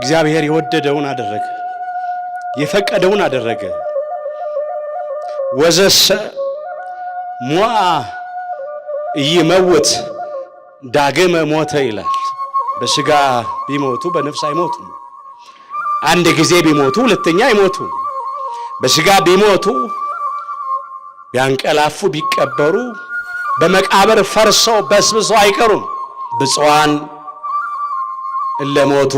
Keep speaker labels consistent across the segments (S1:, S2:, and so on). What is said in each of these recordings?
S1: እግዚአብሔር የወደደውን አደረገ፣ የፈቀደውን አደረገ። ወዘሰ ሞአ ኢይመውት ዳግመ ሞተ ይላል። በስጋ ቢሞቱ በነፍስ አይሞቱም። አንድ ጊዜ ቢሞቱ ሁለተኛ አይሞቱም። በስጋ ቢሞቱ ቢያንቀላፉ ቢቀበሩ በመቃብር ፈርሰው በስብሰው አይቀሩም። ብፁዓን እለሞቱ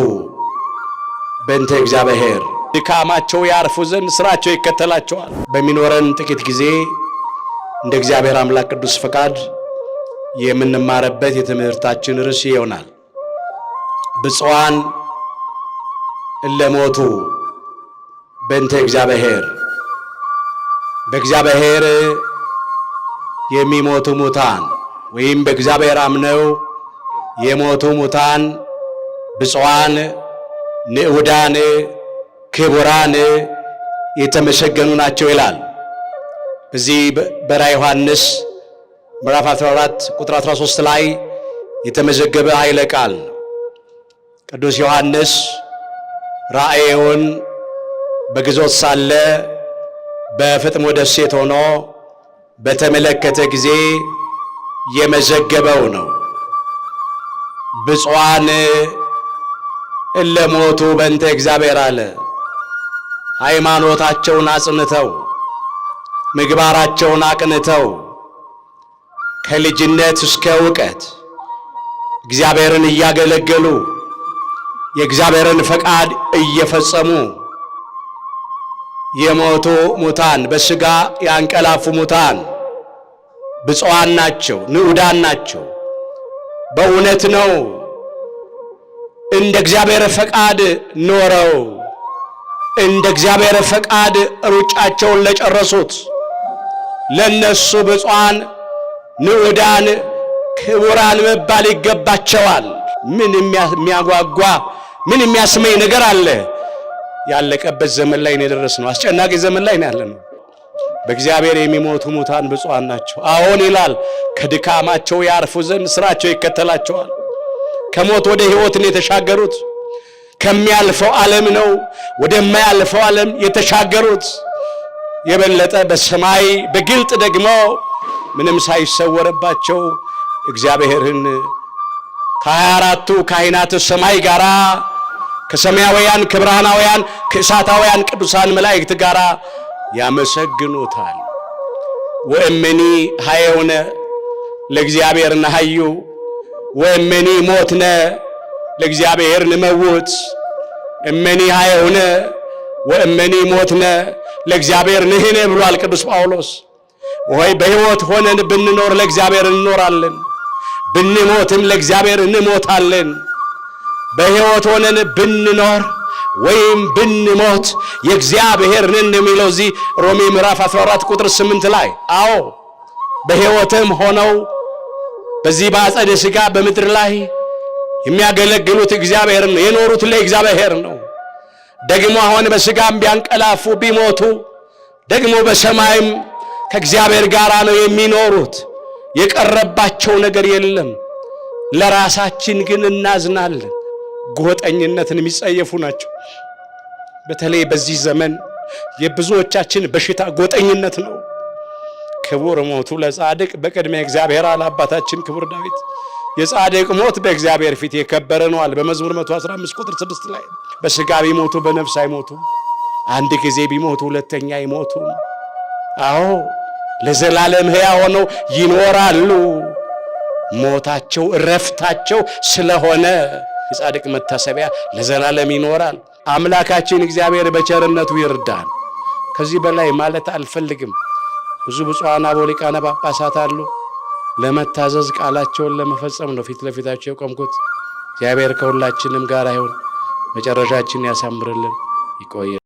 S1: በእንተ እግዚአብሔር ድካማቸው ያርፉ ዘንድ ስራቸው ይከተላቸዋል። በሚኖረን ጥቂት ጊዜ እንደ እግዚአብሔር አምላክ ቅዱስ ፈቃድ የምንማርበት የትምህርታችን ርዕስ ይሆናል። ብፁዓን እለሞቱ በእንተ እግዚአብሔር፣ በእግዚአብሔር የሚሞቱ ሙታን ወይም በእግዚአብሔር አምነው የሞቱ ሙታን ብፁዓን ንዑዳን ክቡራን የተመሰገኑ ናቸው ይላል። በዚህ በራዕየ ዮሐንስ ምዕራፍ 14 ቁጥር 13 ላይ የተመዘገበ ኃይለ ቃል ነው። ቅዱስ ዮሐንስ ራእዩን በግዞት ሳለ በፍጥሞ ደሴት ሆኖ በተመለከተ ጊዜ የመዘገበው ነው። ብፁዓን እለሞቱ በእንተ እግዚአብሔር አለ። ሃይማኖታቸውን አጽንተው ምግባራቸውን አቅንተው ከልጅነት እስከ ዕውቀት እግዚአብሔርን እያገለገሉ የእግዚአብሔርን ፈቃድ እየፈጸሙ የሞቱ ሙታን በስጋ ያንቀላፉ ሙታን ብፁዓን ናቸው፣ ንዑዳን ናቸው። በእውነት ነው እንደ እግዚአብሔር ፈቃድ ኖረው እንደ እግዚአብሔር ፈቃድ ሩጫቸውን ለጨረሱት ለነሱ ብፁዓን ንዑዳን ክቡራን መባል ይገባቸዋል። ምን የሚያጓጓ ምን የሚያስመኝ ነገር አለ? ያለቀበት ዘመን ላይ ነው የደረስነው። አስጨናቂ ዘመን ላይ ነው ያለነው። በእግዚአብሔር የሚሞቱ ሙታን ብፁዓን ናቸው። አዎን ይላል፣ ከድካማቸው ያርፉ ዘንድ ስራቸው ይከተላቸዋል። ከሞት ወደ ሕይወት ነው የተሻገሩት። ከሚያልፈው ዓለም ነው ወደማያልፈው ዓለም የተሻገሩት። የበለጠ በሰማይ በግልጥ ደግሞ ምንም ሳይሰወርባቸው እግዚአብሔርን ከ24ቱ ካህናተ ሰማይ ጋራ ከሰማያውያን ከብርሃናውያን ከእሳታውያን ቅዱሳን መላእክት ጋራ ያመሰግኑታል። ወእመኒ ሀየውነ ለእግዚአብሔር ነሐዩ ወእመኒ ሞትነ ለእግዚአብሔር ንመውት። እመኒ ሀየውነ ወእመኒ ሞትነ ለእግዚአብሔር ንሕነ ብሏል ቅዱስ ጳውሎስ። ወይ በሕይወት ሆነን ብንኖር ለእግዚአብሔር እንኖራለን፣ ብንሞትም ለእግዚአብሔር እንሞታለን። በሕይወት ሆነን ብንኖር ወይም ብንሞት የእግዚአብሔር ነን የሚለው እዚህ ሮሜ ምዕራፍ 14 ቁጥር 8 ላይ። አዎ በሕይወትም ሆነው በዚህ በአጸደ ሥጋ በምድር ላይ የሚያገለግሉት እግዚአብሔር ነው፣ የኖሩት ለእግዚአብሔር ነው። ደግሞ አሁን በሥጋም ቢያንቀላፉ ቢሞቱ ደግሞ በሰማይም ከእግዚአብሔር ጋር ነው የሚኖሩት። የቀረባቸው ነገር የለም። ለራሳችን ግን እናዝናለን። ጎጠኝነትን የሚጸየፉ ናቸው። በተለይ በዚህ ዘመን የብዙዎቻችን በሽታ ጎጠኝነት ነው። ክቡር ሞቱ ለጻድቅ በቅድሚያ እግዚአብሔር አለ አባታችን ክቡር ዳዊት። የጻድቅ ሞት በእግዚአብሔር ፊት የከበረ ነው አለ በመዝሙር 115 ቁጥር 6 ላይ። በሥጋ ቢሞቱ በነፍስ አይሞቱም። አንድ ጊዜ ቢሞቱ ሁለተኛ አይሞቱም። አዎ ለዘላለም ሕያው ሆነው ይኖራሉ። ሞታቸው እረፍታቸው ስለሆነ የጻድቅ መታሰቢያ ለዘላለም ይኖራል። አምላካችን እግዚአብሔር በቸርነቱ ይርዳን። ከዚህ በላይ ማለት አልፈልግም። ብዙ ብፁዓን አበው ሊቃነ ጳጳሳት አሉ። ለመታዘዝ ቃላቸውን ለመፈጸም ነው ፊት ለፊታቸው የቆምኩት። እግዚአብሔር ከሁላችንም ጋር ይሁን፣ መጨረሻችን ያሳምርልን። ይቆየ